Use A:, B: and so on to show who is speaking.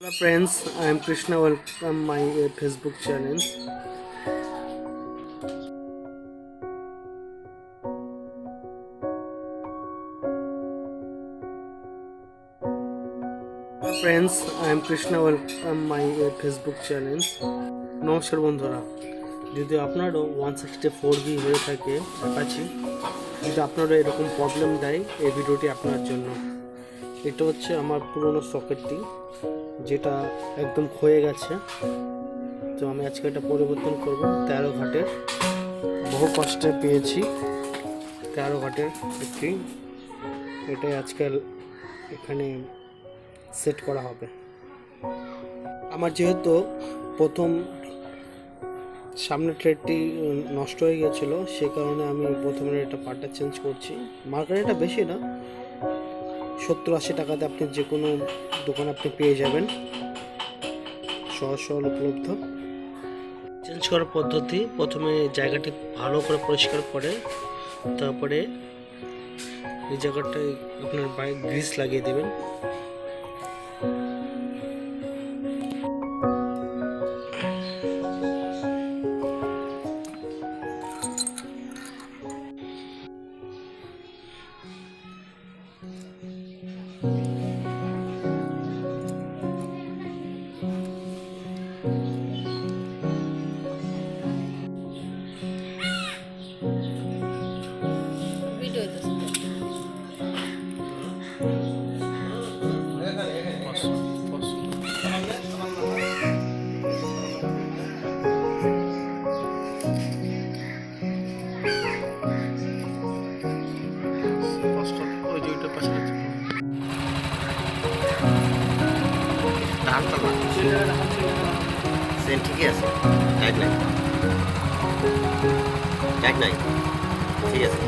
A: Hello friends, I am Krishna. Welcome my Facebook channel. Hello friends, I am Krishna. Welcome my Facebook channel. নমস্কার বন্ধুরা, যদি আপনারও 164 হয়ে থাকে অ্যাপাচি, যদি আপনারও এরকম প্রবলেম দেয়, এই ভিডিওটি আপনার জন্য। এটা হচ্ছে আমার পুরনো সকেটটি, যেটা একদম ক্ষয়ে গেছে। তো আমি আজকে এটা পরিবর্তন করব। 13 ঘাটের বহু কষ্টে পেয়েছি 13 ঘাটের একটি, এটাই আজকাল এখানে সেট করা হবে। আমার যেহেতু প্রথম সামনের ট্রেডটি নষ্ট হয়ে গেছিলো, সে কারণে আমি প্রথমে এটা পার্টটা চেঞ্জ করছি। মার্কেট এটা বেশি না, 70-80 টাকাতে আপনি যে কোনো দোকানে আপনি পেয়ে যাবেন, সহজ উপলব্ধ। চেঞ্জ করার পদ্ধতি: প্রথমে জায়গাটি ভালো করে পরিষ্কার করে তারপরে এই জায়গাটায় আপনার বাইক গ্রিস লাগিয়ে দেবেন।
B: সেন ঠিকই আছে, টাইট নাই, টাইট নাই, ঠিক আছে।